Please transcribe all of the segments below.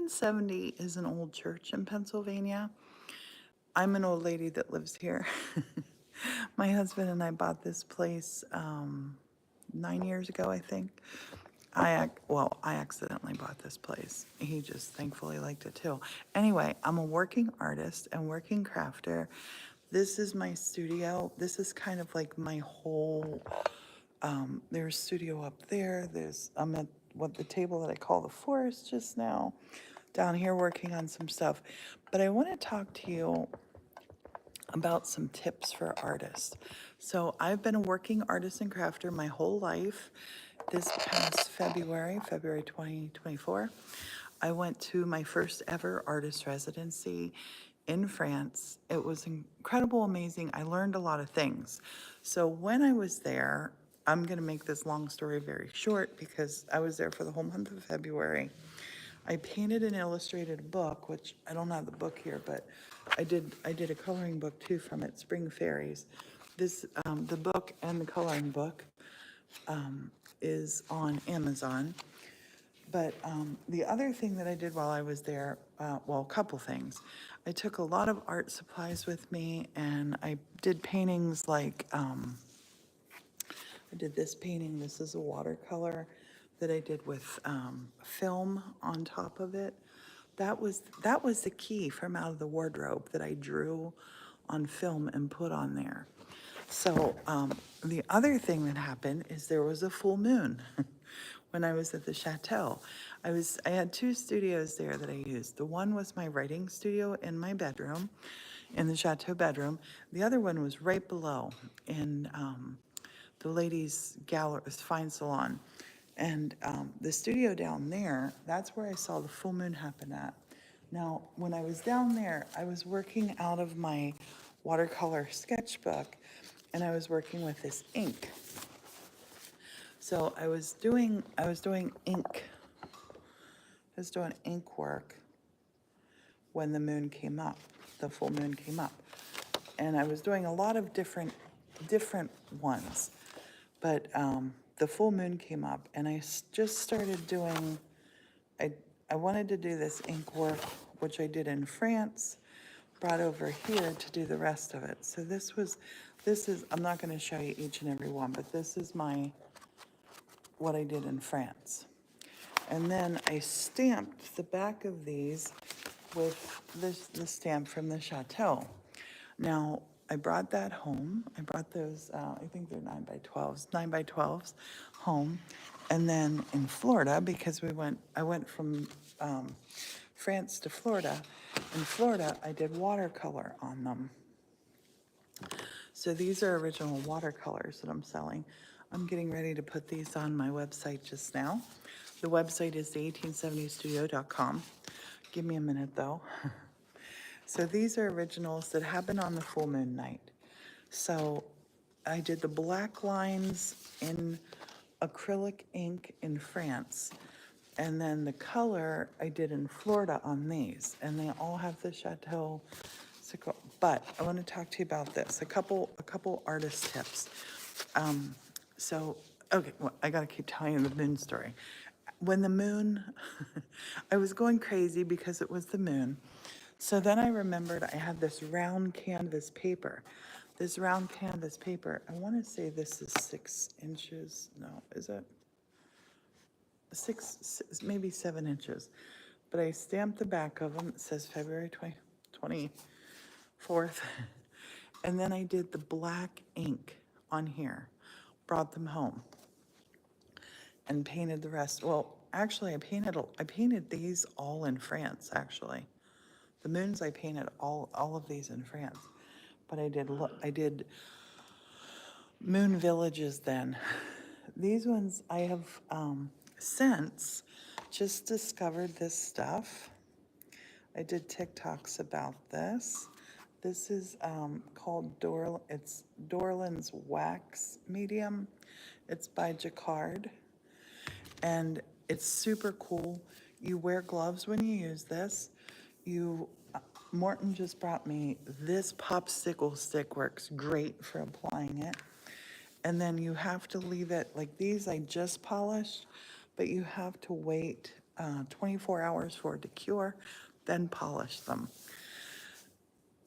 1870 is an old church in Pennsylvania. I'm an old lady that lives here. My husband and I bought this place 9 years ago, I think. I accidentally bought this place. He just thankfully liked it too. Anyway, I'm a working artist and working crafter. This is my studio. This is kind of like my whole, there's studio up there. I'm at the table that I call the forest just now, down here working on some stuff. But I want to talk to you about some tips for artists. So I've been a working artist and crafter my whole life. This past February 2024, I went to my first ever artist residency in France. It was incredible, amazing. I learned a lot of things. So when I was there, I'm going to make this long story very short because I was there for the whole month of February. I painted and illustrated a book, which I don't have the book here, but I did a coloring book too from it, Spring Fairies. The book and the coloring book is on Amazon. But the other thing that I did while I was there, well, a couple things. I took a lot of art supplies with me, and I did paintings like, I did this painting. This is a watercolor that I did with film on top of it. That was the key from out of the wardrobe that I drew on film and put on there. So the other thing that happened is there was a full moon when I was at the chateau. I had two studios there that I used. The one was my writing studio in my bedroom, in the chateau bedroom. The other one was right below in the ladies' gallery, fine salon. And the studio down there, that's where I saw the full moon happen at. Now, when I was down there, I was working out of my watercolor sketchbook, and I was working with this ink. So I was doing ink. I was doing ink work when the moon came up, the full moon came up. And I was doing a lot of different ones. But the full moon came up, and I just started doing, I wanted to do this ink work, which I did in France, brought over here to do the rest of it. So this is, I'm not going to show you each and every one, but this is what I did in France. And then I stamped the back of these with the stamp from the chateau. Now, I brought that home. I brought those, I think they're 9x12s home. And then in Florida, because I went from France to Florida. In Florida, I did watercolor on them. So these are original watercolors that I'm selling. I'm getting ready to put these on my website just now. The website is The1870Studio.com. Give me a minute though. So these are originals that happened on the full moon night. So I did the black lines in acrylic ink in France. And then the color I did in Florida on these. And they all have the chateau. But I want to talk to you about this. A couple artist tips. Okay, well, I got to keep telling you the moon story. When the moon, I was going crazy because it was the moon. So then I remembered I had this round canvas paper. This round canvas paper, I want to say this is 6 inches. No, is it? Maybe 7 inches. But I stamped the back of them. It says February 24th. And then I did the black ink on here. Brought them home. And painted the rest. Well, actually, I painted these all in France, actually. The moons, I painted all of these in France. But I did moon villages then. These ones I have since just discovered this stuff. I did TikToks about this. This is called Dorland's Wax Medium. It's by Jacquard. And it's super cool. You wear gloves when you use this. Morton just brought me this popsicle stick, works great for applying it. And then you have to leave it, like these I just polished, but you have to wait 24 hours for it to cure, then polish them.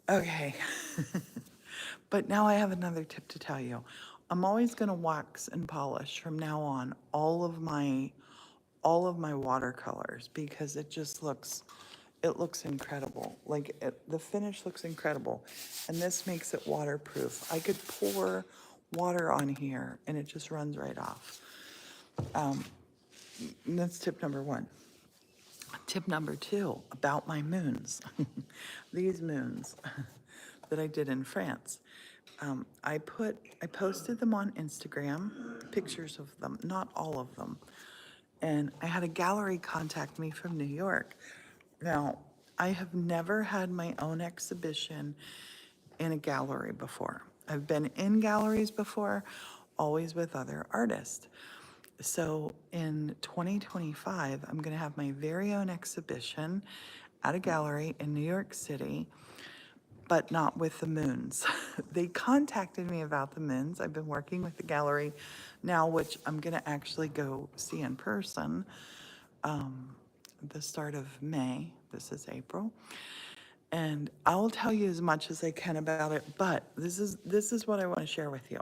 Okay. But now I have another tip to tell you. I'm always going to wax and polish from now on all of my watercolors because it looks incredible. Like the finish looks incredible. And this makes it waterproof. I could pour water on here and it just runs right off. And that's tip number one. Tip number two, about my moons. These moons that I did in France. I posted them on Instagram, pictures of them, not all of them. And I had a gallery contact me from New York. Now, I have never had my own exhibition in a gallery before. I've been in galleries before, always with other artists. So in 2025, I'm going to have my very own exhibition at a gallery in New York City, but not with the moons. They contacted me about the moons. I've been working with the gallery now, which I'm going to actually go see in person the start of May. This is April. And I'll tell you as much as I can about it, but this is what I want to share with you.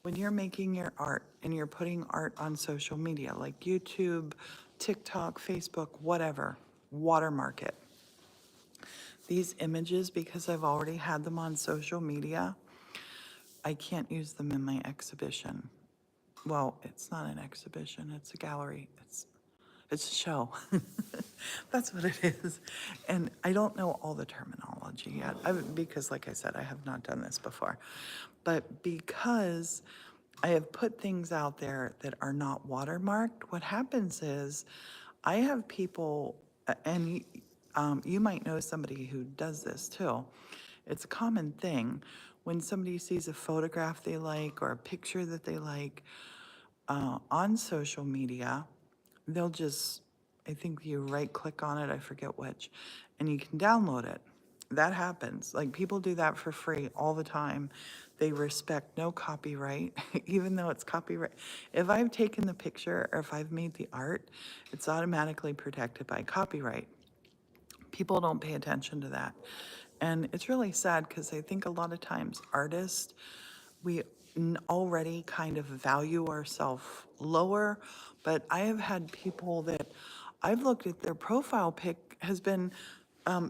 When you're making your art and you're putting art on social media like YouTube, TikTok, Facebook, whatever, watermark it. These images, because I've already had them on social media, I can't use them in my exhibition. Well, it's not an exhibition, it's a gallery. It's a show. That's what it is. And I don't know all the terminology yet because, like I said, I have not done this before. But because I have put things out there that are not watermarked, what happens is I have people, and you might know somebody who does this too. It's a common thing when somebody sees a photograph they like or a picture that they like on social media, they'll just, I think you right click on it, I forget which, and you can download it. That happens. Like people do that for free all the time. They respect no copyright, even though it's copyright. If I've taken the picture or if I've made the art, it's automatically protected by copyright. People don't pay attention to that. And it's really sad because I think a lot of times artists, we already kind of value ourselves lower, but I have had people that I've looked at their profile pic has been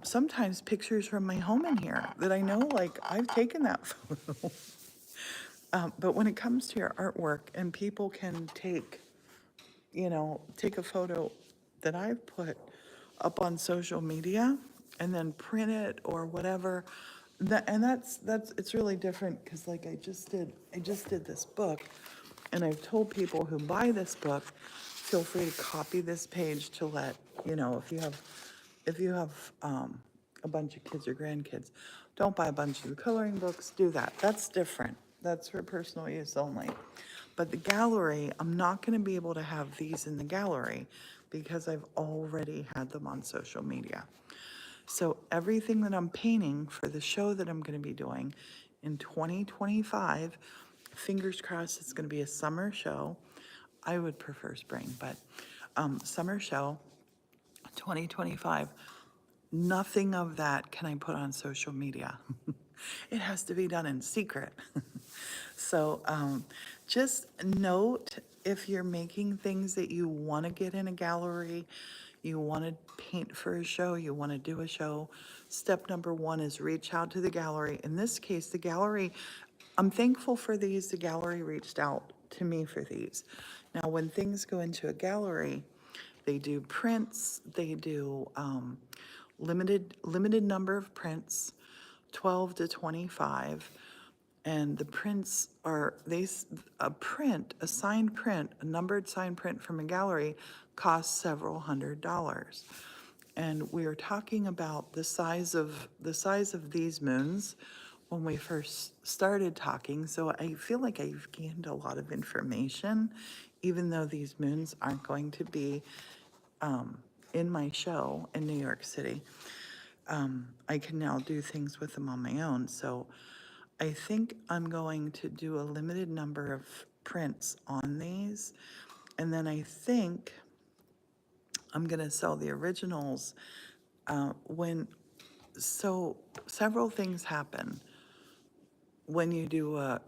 sometimes pictures from my home in here that I know, like, I've taken that photo. But when it comes to your artwork and people can take a photo that I've put up on social media and then print it or whatever. That's it's really different because like I just did this book, and I've told people who buy this book, feel free to copy this page to let if you have a bunch of kids or grandkids, don't buy a bunch of the coloring books. Do that. That's different. That's for personal use only. But the gallery, I'm not going to be able to have these in the gallery because I've already had them on social media. So everything that I'm painting for the show that I'm going to be doing in 2025, fingers crossed it's going to be a summer show. I would prefer spring, but summer show, 2025. Nothing of that can I put on social media. It has to be done in secret. So just note, if you're making things that you want to get in a gallery, you want to paint for a show, you want to do a show, step number one is reach out to the gallery. In this case, the gallery, I'm thankful for these. The gallery reached out to me for these. Now, when things go into a gallery, they do prints, they do limited number of prints, 12 to 25. And the prints are, a signed print, a numbered signed print from a gallery costs several $100s. And we were talking about the size of these moons when we first started talking. So I feel like I've gained a lot of information, even though these moons aren't going to be in my show in New York City. I can now do things with them on my own. So I think I'm going to do a limited number of prints on these. And then I think I'm gonna sell the originals. So several things happen when you do a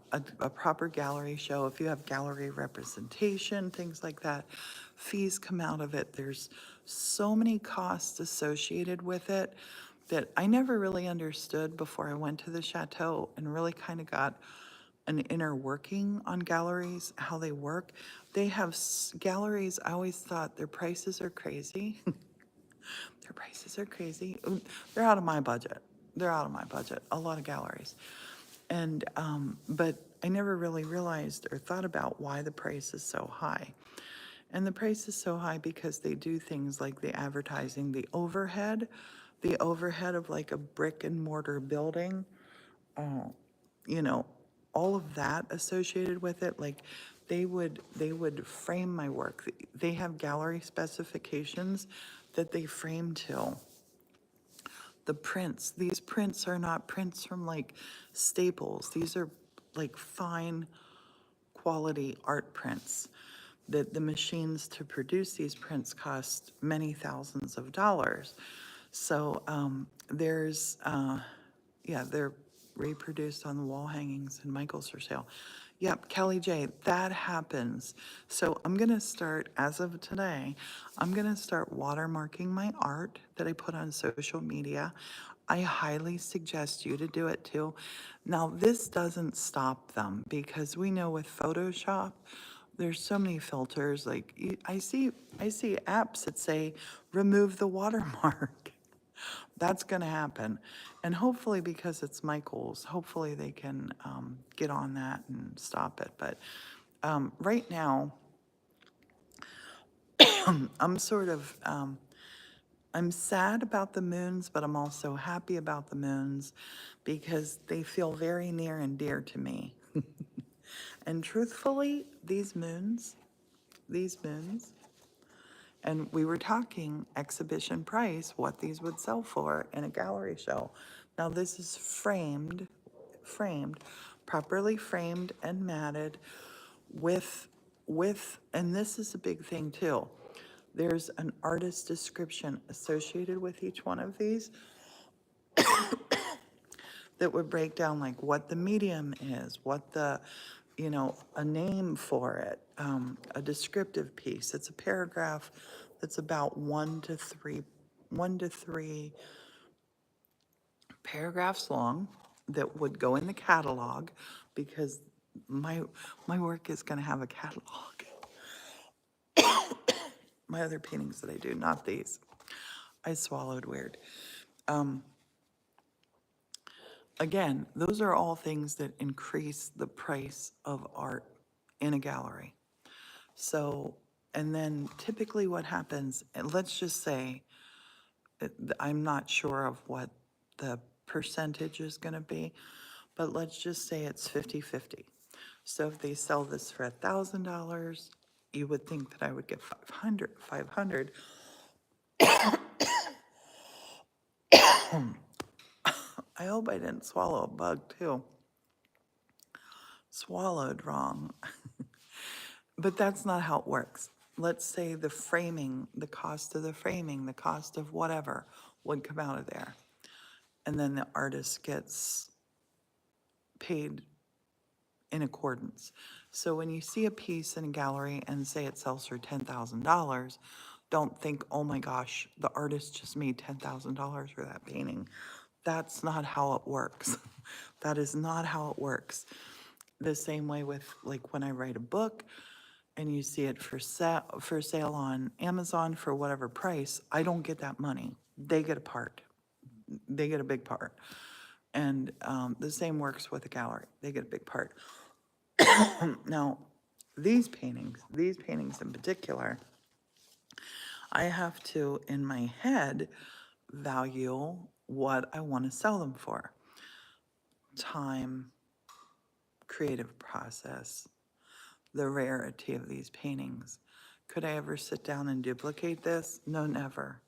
proper gallery show. If you have gallery representation, things like that, fees come out of it. There's so many costs associated with it that I never really understood before I went to the chateau and really kind of got an inner working on galleries, how they work. They have galleries, I always thought their prices are crazy. Their prices are crazy. They're out of my budget. They're out of my budget, a lot of galleries. And, but I never really realized or thought about why the price is so high. And the price is so high because they do things like the advertising, the overhead of like a brick and mortar building, you know, all of that associated with it. Like they would frame my work. They have gallery specifications that they frame to. The prints, these prints are not prints from like Staples. These are like fine quality art prints. That the machines to produce these prints cost many thousands of dollars. So yeah, they're reproduced on the wall hangings and Michael's for sale. Yep, Kelly J, that happens. So I'm gonna start, as of today, I'm gonna start watermarking my art that I put on social media. I highly suggest you to do it too. Now, this doesn't stop them because we know with Photoshop, there's so many filters. Like I see apps that say remove the watermark. That's going to happen. And hopefully, because it's Michael's, hopefully they can get on that and stop it. But right now, I'm sort of, I'm sad about the moons, but I'm also happy about the moons because they feel very near and dear to me. And truthfully, these moons, and we were talking exhibition price, what these would sell for in a gallery show. Now this is framed, properly framed and matted with, and this is a big thing too. There's an artist description associated with each one of these that would break down like what the medium is, what the, a name for it, a descriptive piece. It's a paragraph that's about 1 to 3 paragraphs long that would go in the catalog because my work is going to have a catalog. My other paintings that I do, not these. I swallowed weird. Again, those are all things that increase the price of art in a gallery. So, and then typically what happens, and let's just say, I'm not sure of what the percentage is going to be, but let's just say it's 50-50. So if they sell this for $1,000, you would think that I would get 500. I hope I didn't swallow a bug too. Swallowed wrong. But that's not how it works. Let's say the framing, the cost of the framing, the cost of whatever would come out of there. And then the artist gets paid in accordance. So when you see a piece in a gallery and say it sells for $10,000, don't think, oh my gosh, the artist just made $10,000 for that painting. That's not how it works. That is not how it works. The same way with like when I write a book and you see it for sale on Amazon for whatever price, I don't get that money. They get a part. They get a big part. And the same works with a gallery. They get a big part. Now, these paintings in particular, I have to, in my head, value what I want to sell them for. Time, creative process, the rarity of these paintings. Could I ever sit down and duplicate this? No, never.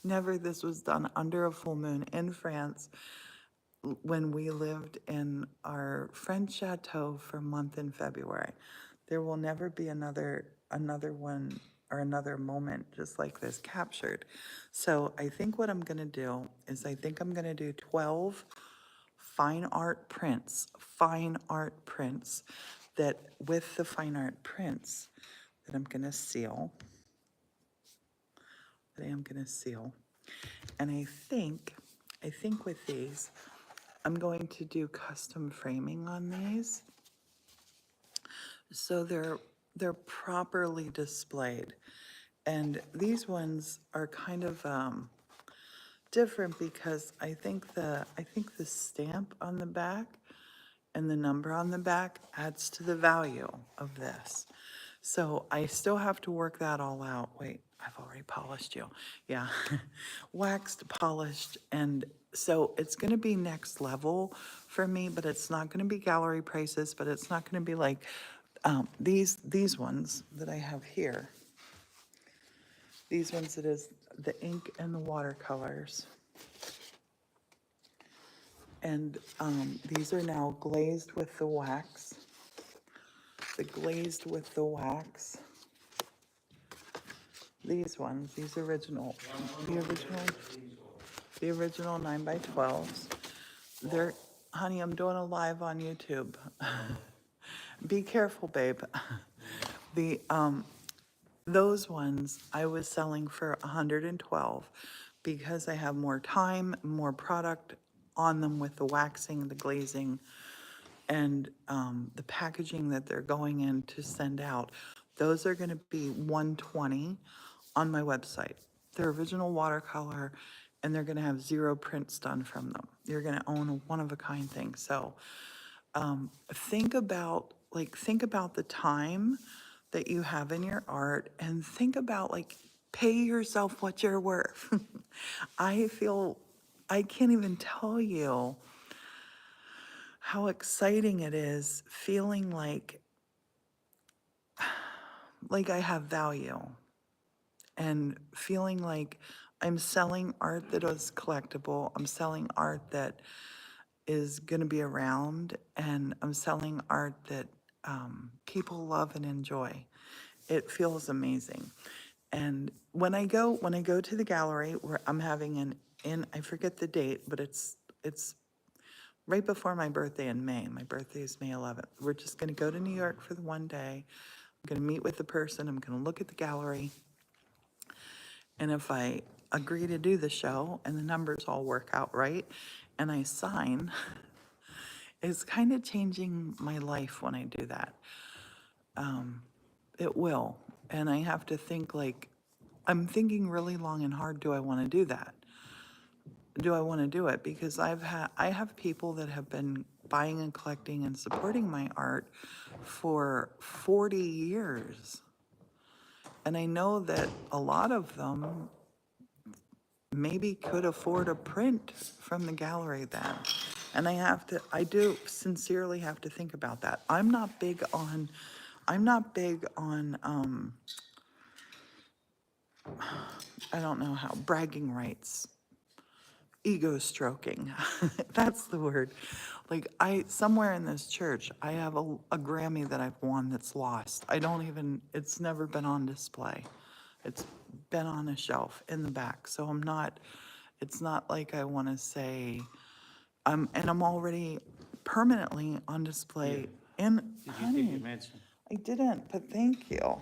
Never. This was done under a full moon in France when we lived in our French chateau for a month in February. There will never be another one or another moment just like this captured. So I think what I'm gonna do is I think I'm gonna do 12 fine art prints that with the fine art prints that I'm gonna seal, that I am gonna seal. And I think with these, I'm going to do custom framing on these. So they're properly displayed. And these ones are kind of different because I think the stamp on the back and the number on the back adds to the value of this. So I still have to work that all out. Wait, I've already polished you. Yeah, waxed, polished, and so it's gonna be next level for me, but it's not gonna be gallery prices, but it's not gonna be like these ones that I have here. These ones, it is the ink and the watercolors. And these are now glazed with the wax. The glazed with the wax. These ones, these original, the original 9x12s. They're, honey, I'm doing a live on YouTube. Be careful, babe. The, those ones I was selling for 112 because I have more time, more product on them with the waxing, the glazing, and the packaging that they're going in to send out. Those are gonna be 120 on my website. They're original watercolor, and they're gonna have 0 prints done from them. You're gonna own a one-of-a-kind thing. So think about the time that you have in your art, and think about like, pay yourself what you're worth. I can't even tell you how exciting it is feeling like I have value, and feeling like I'm selling art that is collectible. I'm selling art that is going to be around, and I'm selling art that people love and enjoy. It feels amazing. And when I go to the gallery where I'm having I forget the date, but it's right before my birthday in May. My birthday is May 11th. We're just going to go to New York for the one day. I'm going to meet with the person. I'm going to look at the gallery. And if I agree to do the show and the numbers all work out right and I sign, it's kind of changing my life when I do that. It will. And I have to think I'm thinking really long and hard, do I want to do that? Do I want to do it? Because I have people that have been buying and collecting and supporting my art for 40 years. And I know that a lot of them maybe could afford a print from the gallery then. And I do sincerely have to think about that. I'm not big on I don't know how, bragging rights, ego stroking. That's the word. Like somewhere in this church, I have a Grammy that I've won that's lost. It's never been on display. It's been on a shelf in the back. So it's not like I want to say, and I'm already permanently on display in, Did you take honey, your medicine? I didn't, but thank you.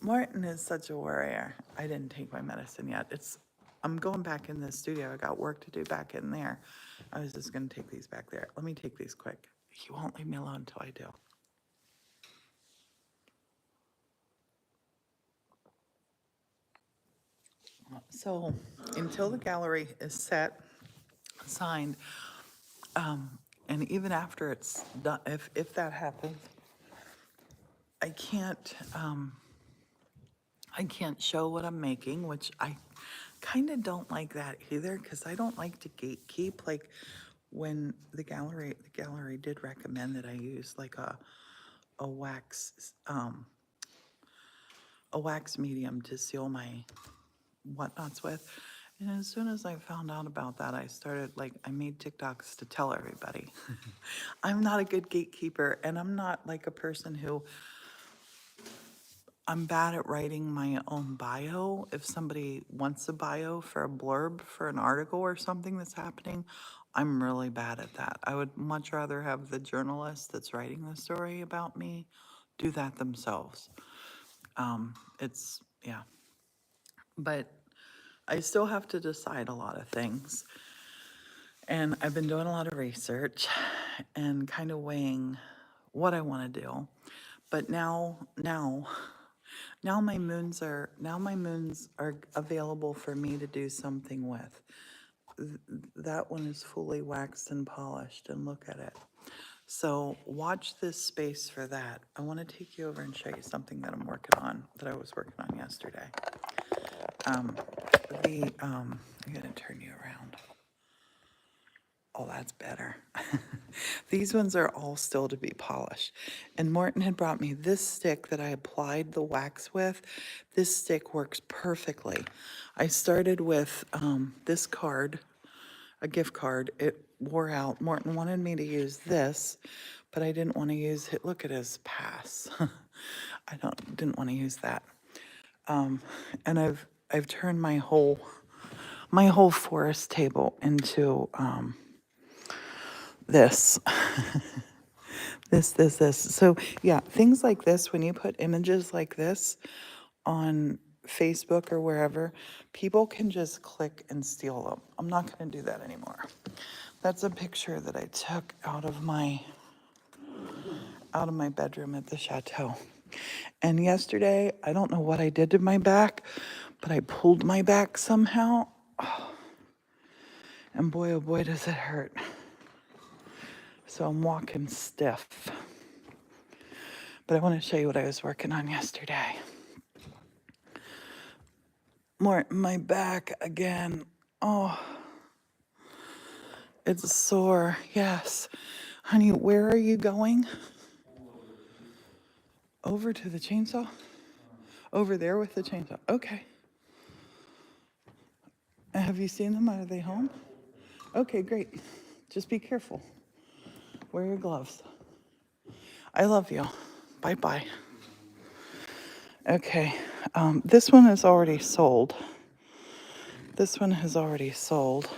Morton is such a warrior. I didn't take my medicine yet. I'm going back in the studio. I got work to do back in there. I was just gonna take these back there. Let me take these quick. He won't leave me alone until I do. So until the gallery is set, signed, and even after it's done, if that happens, I can't show what I'm making, which I kind of don't like that either, because I don't like to gatekeep. Like when the gallery did recommend that I use like a wax medium to seal my whatnots with. And as soon as I found out about that, I made TikToks to tell everybody. I'm not a good gatekeeper, and I'm not like a person who I'm bad at writing my own bio. If somebody wants a bio for a blurb for an article or something that's happening, I'm really bad at that. I would much rather have the journalist that's writing the story about me do that themselves. Yeah. But I still have to decide a lot of things. And I've been doing a lot of research and kind of weighing what I want to do. But now my moons are available for me to do something with. That one is fully waxed and polished, and look at it. So watch this space for that. I want to take you over and show you something that I'm working on, that I was working on yesterday. I'm gonna turn you around. Oh, that's better. These ones are all still to be polished. And Morton had brought me this stick that I applied the wax with. This stick works perfectly. I started with this card, a gift card. It wore out. Morton wanted me to use this, but I didn't want to use it. Look at his pass. Didn't want to use that. And I've turned my whole forest table into this. this. So yeah, things like this, when you put images like this on Facebook or wherever, people can just click and steal them. I'm not going to do that anymore. That's a picture that I took out of my bedroom at the chateau. And yesterday, I don't know what I did to my back, but I pulled my back somehow. And boy, oh boy, does it hurt. So I'm walking stiff. But I want to show you what I was working on yesterday. My back again. Oh, it's sore. Yes. Honey, where are you going? Over to the chainsaw? Over there with the chainsaw. Okay. Have you seen them? Are they home? Okay, great. Just be careful. Wear your gloves. I love you. Bye-bye. Okay. This one is already sold. This one has already sold.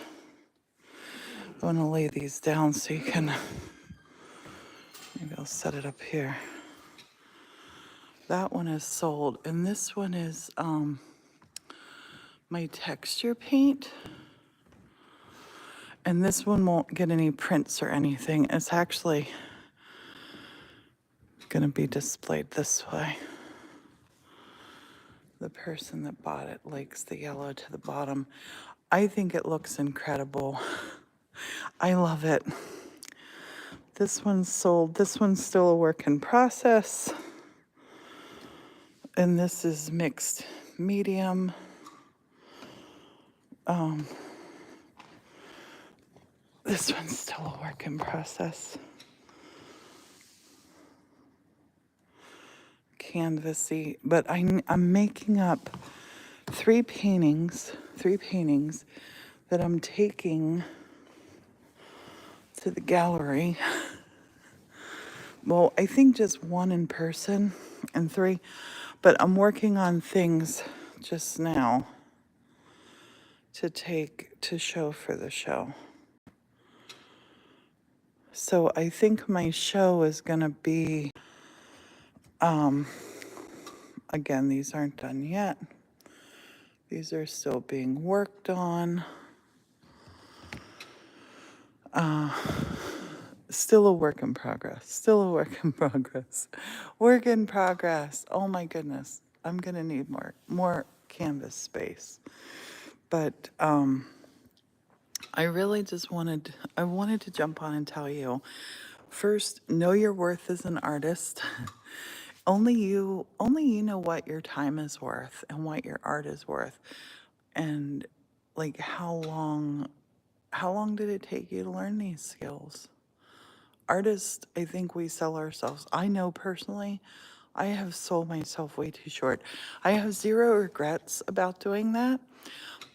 I want to lay these down so you can, maybe I'll set it up here. That one is sold, and this one is my texture paint. And this one won't get any prints or anything. It's actually gonna be displayed this way. The person that bought it likes the yellow to the bottom. I think it looks incredible. I love it. This one's sold. This one's still a work in process. And this is mixed medium. This one's still a work in process. Canvasy, but I'm making up three paintings that I'm taking to the gallery. Well, I think just one in person and three, but I'm working on things just now to show for the show. So I think my show is gonna be, again, these aren't done yet. These are still being worked on. Still a work in progress. Work in progress. Oh my goodness. I'm gonna need more canvas space. But I really just wanted to jump on and tell you, first, know your worth as an artist. Only you know what your time is worth and what your art is worth. And like how long did it take you to learn these skills? Artists, I think we sell ourselves. I know personally, I have sold myself way too short. I have zero regrets about doing that,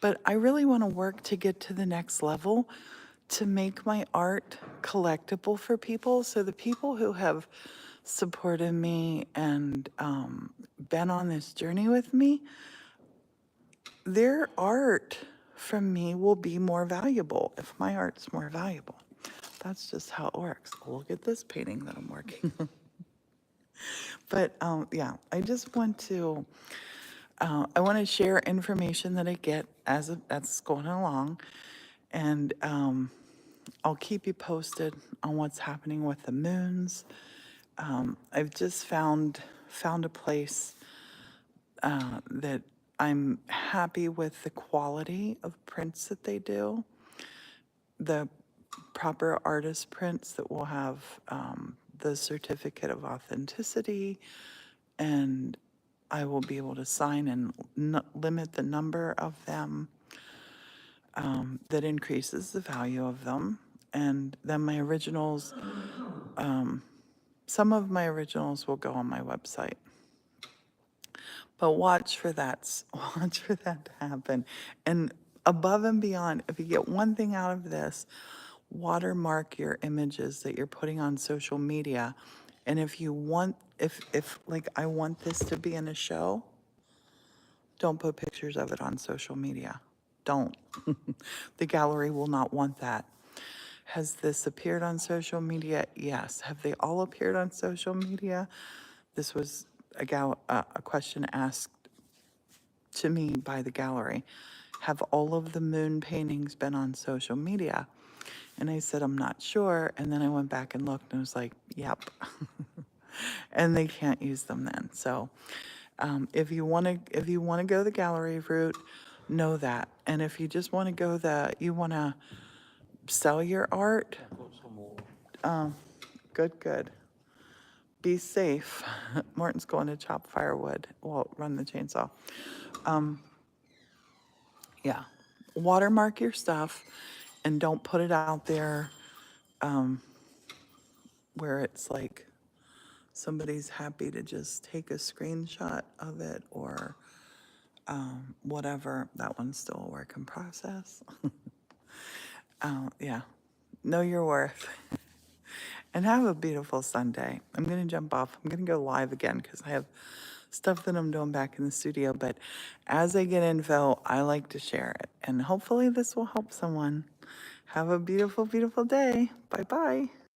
but I really want to work to get to the next level to make my art collectible for people. So the people who have supported me and been on this journey with me, their art from me will be more valuable if my art's more valuable. That's just how it works. Look at this painting that I'm working on. But yeah, I just want to, I want to share information that I get as that's going along. And I'll keep you posted on what's happening with the moons. I've just found a place that I'm happy with the quality of prints that they do. The proper artist prints that will have the certificate of authenticity, and I will be able to sign and limit the number of them. That increases the value of them. And then my originals, some of my originals will go on my website. But watch for that, watch for that to happen. And above and beyond, if you get one thing out of this, watermark your images that you're putting on social media. And if you want, if like I want this to be in a show, don't put pictures of it on social media. Don't. The gallery will not want that. Has this appeared on social media? Yes. Have they all appeared on social media? This was a question asked to me by the gallery. Have all of the moon paintings been on social media? And I said, I'm not sure. And then I went back and looked and I was like, yep. And they can't use them then. So if you want to go the gallery route, know that. And if you just want to go you want to sell your art, good. Be safe. Morton's going to chop firewood. Well, run the chainsaw. Yeah. Watermark your stuff and don't put it out there where it's like somebody's happy to just take a screenshot of it or whatever. That one's still a work in process. Yeah. Know your worth. And have a beautiful Sunday. I'm going to jump off. I'm going to go live again because I have stuff that I'm doing back in the studio. But as I get info, I like to share it. And hopefully this will help someone. Have a beautiful, beautiful day. Bye-bye.